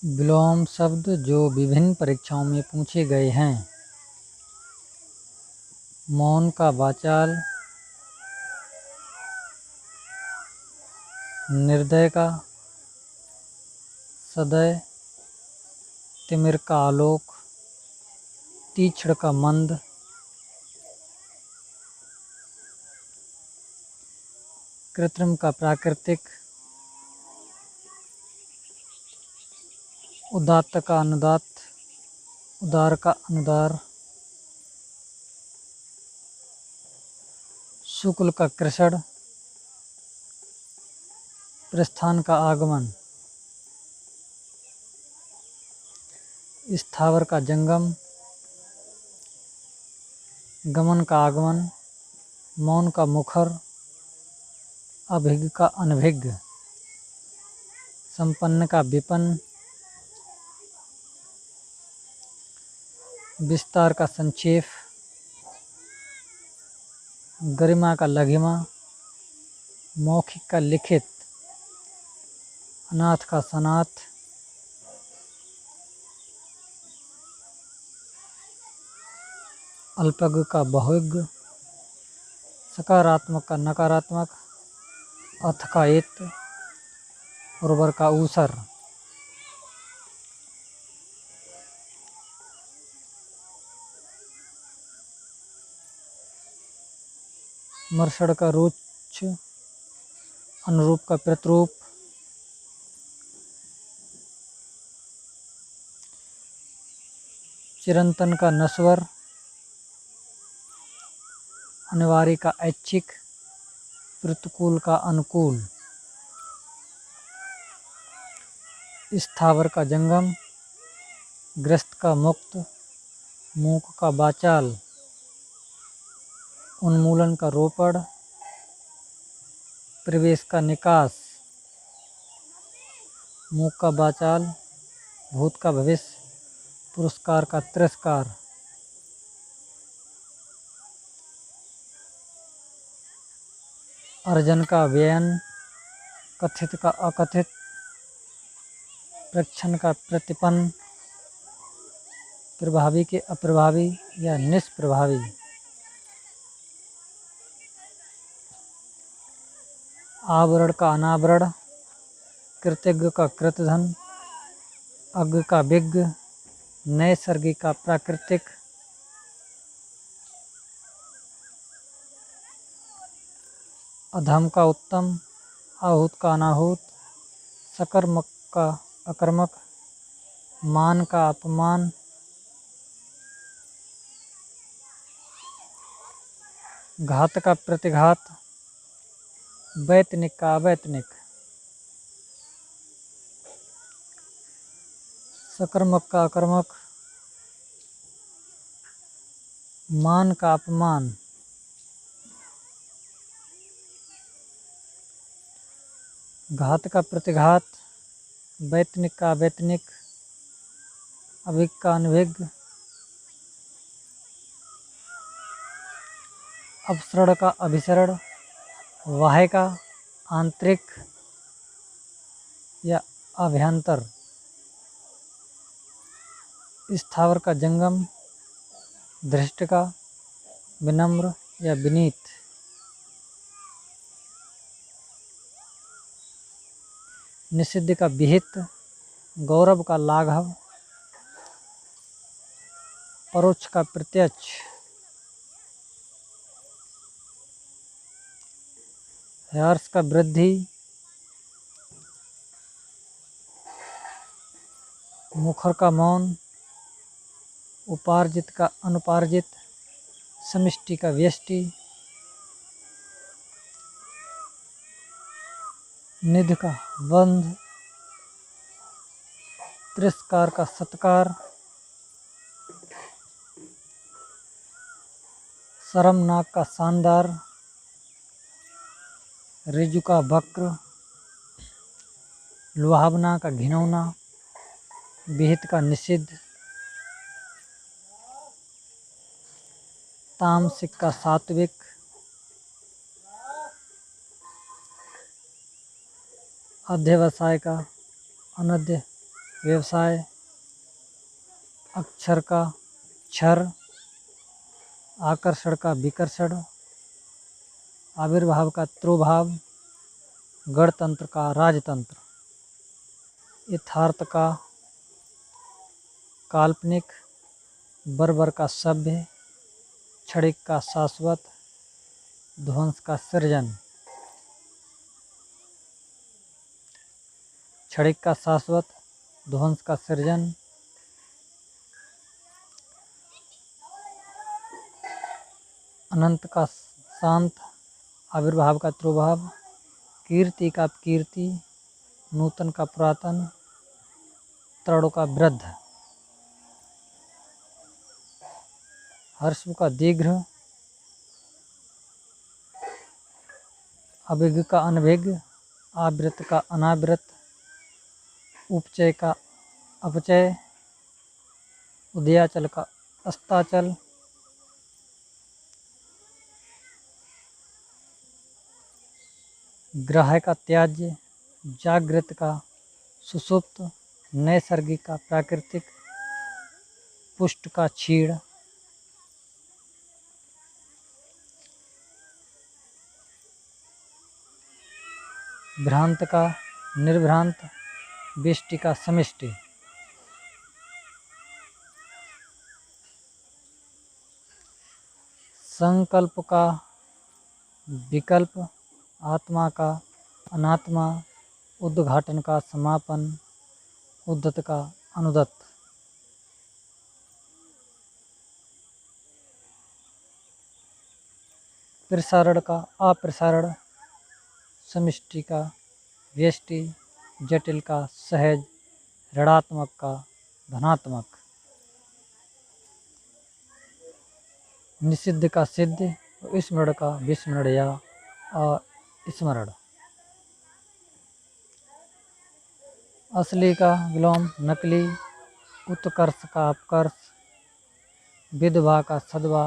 विलोम शब्द जो विभिन्न परीक्षाओं में पूछे गए हैं। मौन का वाचाल, निर्दय का, सदय, तिमिर का आलोक, तीक्ष्ण का मंद, कृत्रिम का प्राकृतिक, उदात्त का अनुदात्त, उदार का अनुदार, शुक्ल का कृषण, प्रस्थान का आगमन, स्थावर का जंगम, गमन का आगमन, मौन का मुखर, अभिज्ञ का अनभिज्ञ, संपन्न का विपन्न, विस्तार का संक्षेप, गरिमा का लघिमा, मौखिक का लिखित, अनाथ का सनाथ, अल्पज्ञ का बहुज्ञ, सकारात्मक का नकारात्मक, अथ का इत, उर्वर का ऊसर। मर्षण का रुच्छ, अनुरूप का प्रतिरूप, चिरंतन का नश्वर, अनिवार्य का ऐच्छिक, प्रतिकूल का अनुकूल, स्थावर का जंगम, ग्रस्त का मुक्त, मूक का वाचाल, उन्मूलन का रोपण, प्रवेश का निकास, मूक का वाचाल, भूत का भविष्य, पुरस्कार का तिरस्कार, अर्जन का व्ययन, कथित का अकथित, प्रच्छन्न का प्रतिपन्न, प्रभावी के अप्रभावी या निष्प्रभावी, आवरण का अनावरण, कृतज्ञ का कृतधन, अज्ञ का विज्ञ, नैसर्गिक का प्राकृतिक, अधम का उत्तम, आहूत का अनाहूत, सकर्मक का अकर्मक, मान का अपमान, घात का प्रतिघात, वैतनिक का अवैतनिक, सकर्मक का अकर्मक, मान का अपमान, घात का प्रतिघात, वैतनिक का अवैतनिक, अभिज्ञ का अनभिज्ञ, अपसरण का अभिसरण, बाह्य का आंतरिक या अभ्यंतर, स्थावर का जंगम, धृष्ट का, विनम्र या विनीत, निषिद्ध का विहित, गौरव का लाघव, परोक्ष का प्रत्यक्ष, हर्ष का वृद्धि, मुखर का मौन, उपार्जित का अनुपार्जित, समष्टि का व्यष्टि, निध का बंध, तिरस्कार का सत्कार, शर्मनाक का शानदार, ऋजु का वक्र, लुभावना का घिनौना, विहित का निषिद्ध, तामसिक का सात्विक, अध्यवसाय का, अनध्यवसाय व्यवसाय, अक्षर का क्षर, आकर्षण का विकर्षण, आविर्भाव का त्रोभाव, गणतंत्र का राजतंत्र, यथार्थ का काल्पनिक, बर्बर का सभ्य, क्षणिक का शाश्वत, ध्वंस का सृजन। क्षणिक का शाश्वत, ध्वंस का सृजन। अनंत का शांत, आविर्भाव का त्रोभाव, कीर्ति का कीर्ति, नूतन का पुरातन, तृण का वृद्ध, हर्ष का दीर्घ, अभिज्ञ का अनभिज्ञ, आवृत का अनावृत, उपचय का अपचय, उदयाचल का अस्ताचल, ग्राह्य का त्याज्य, जागृत का सुषुप्त, नैसर्गिक का प्राकृतिक, पुष्ट का क्षीण, भ्रांत का निर्भ्रांत, विष्टि का समिष्टि। संकल्प का विकल्प, आत्मा का अनात्मा, उद्घाटन का समापन, उद्धत का अनुदत्त। प्रसारण का अप्रसारण, समष्टि का व्यष्टि, जटिल का सहज, ऋणात्मक का धनात्मक, निषिद्ध का सिद्ध, स्मरण का विस्मरण या स्मरण। असली का विलोम, नकली, उत्कर्ष का अपकर्ष, विधवा का सदवा,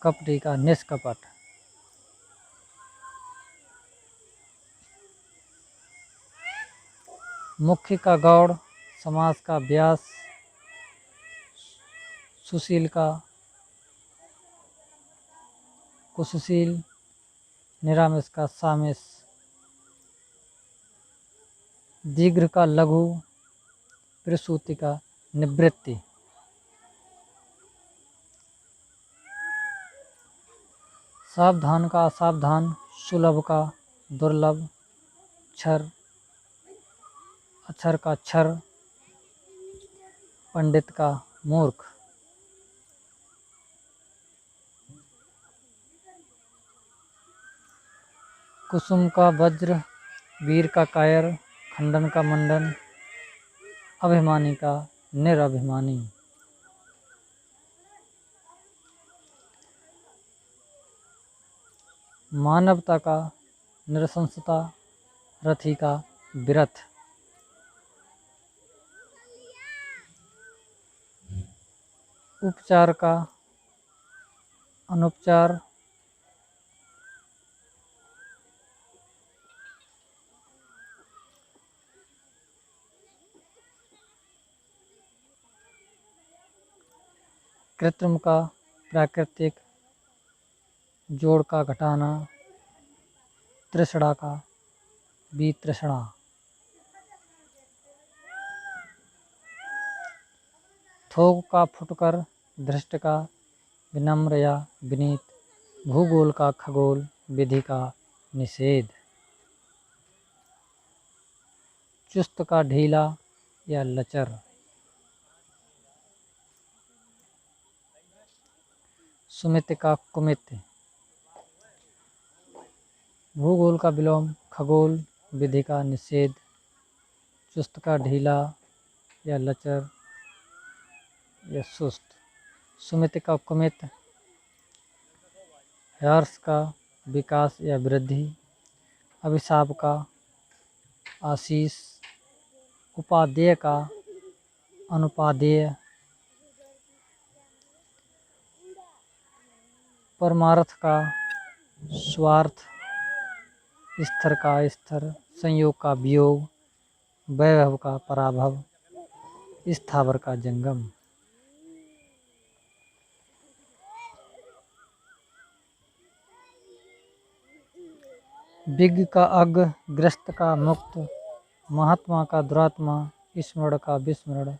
कपटी का निष्कपट। मुख्य का गौड़, समास का व्यास, सुशील का कुसुशील, निरामिष का सामिस, दीर्घ का लघु, प्रसूति का निवृत्ति। सावधान का असावधान, सुलभ का दुर्लभ, अक्षर का क्षर, पंडित का मूर्ख। कुसुम का वज्र, वीर का कायर, खंडन का मंडन, अभिमानी का निरभिमानी। मानवता का निरसंसता, रथी का विरथ। उपचार का अनुपचार, कृत्रिम का प्राकृतिक, जोड़ का घटाना, तृष्णा का वितृष्णा। थोक का फुटकर, धृष्ट का विनम्र या विनीत, भूगोल का खगोल, विधि का निषेध। चुस्त का ढीला या लचर। सुमित का कुमित। भूगोल का विलोम, खगोल, विधि का निषेध, चुस्त का ढीला या लचर या सुस्त, सुमित का कुमित, हर्ष का विकास या वृद्धि, अभिशाप का आशीष, उपादेय का अनुपादेय, परमार्थ का स्वार्थ, स्थिर का स्थिर, संयोग का वियोग, वैभव का पराभव, स्थावर का जंगम। विज्ञ का अज्ञ, ग्रस्त का मुक्त, महात्मा का दुरात्मा, स्मरण का विस्मरण।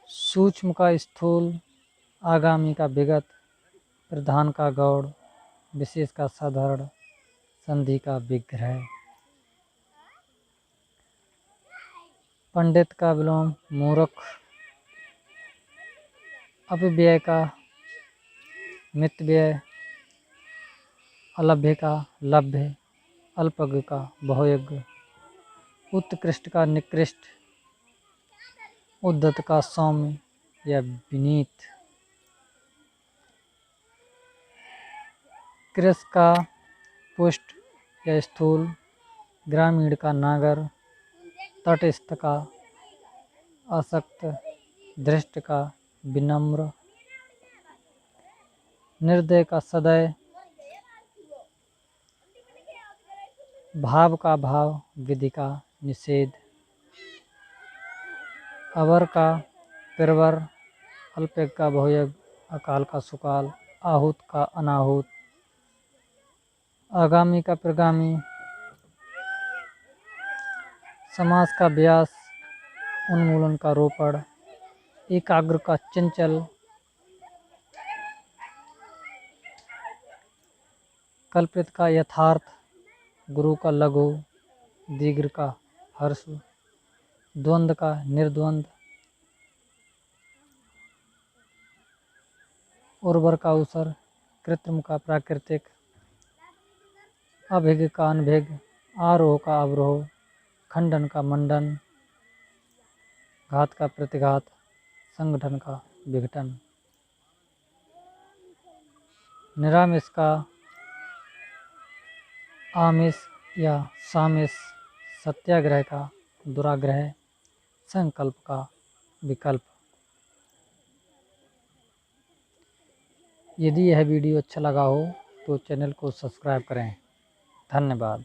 सूक्ष्म का स्थूल, आगामी का विगत, प्रधान का गौड़, विशेष का साधारण, संधि का विग्रह। पंडित का विलोम मूर्ख, अपव्यय का मितव्यय, अलभ्य का लभ्य, अल्पज्ञ का बहुयज्ञ, उत्कृष्ट का निकृष्ट, उद्धत का सौम्य या विनीत, कृश का पुष्ट या स्थूल, ग्रामीण का नागर, तटस्थ का आसक्त, धृष्ट का विनम्र, निर्दय का सदय, भाव का भाव, विधि का निषेध, अवर का प्रवर, अल्पज्ञ का बहुयज्ञ, अकाल का सुकाल, आहूत का अनाहूत, आगामी का प्रगामी, समास का व्यास, उन्मूलन का रोपण, एकाग्र का चंचल, कल्पित का यथार्थ, गुरु का लघु, दीर्घ का हर्ष, द्वंद्व का निर्द्वंद, उर्वर का उसर, कृत्रिम का प्राकृतिक, अभिज्ञ का अनभिज्ञ, आरोह का अवरोह, खंडन का मंडन, घात का प्रतिघात, संगठन का विघटन, निरामिष का आमिष या सामिष, सत्याग्रह का दुराग्रह, संकल्प का विकल्प। यदि यह वीडियो अच्छा लगा हो तो चैनल को सब्सक्राइब करें। धन्यवाद।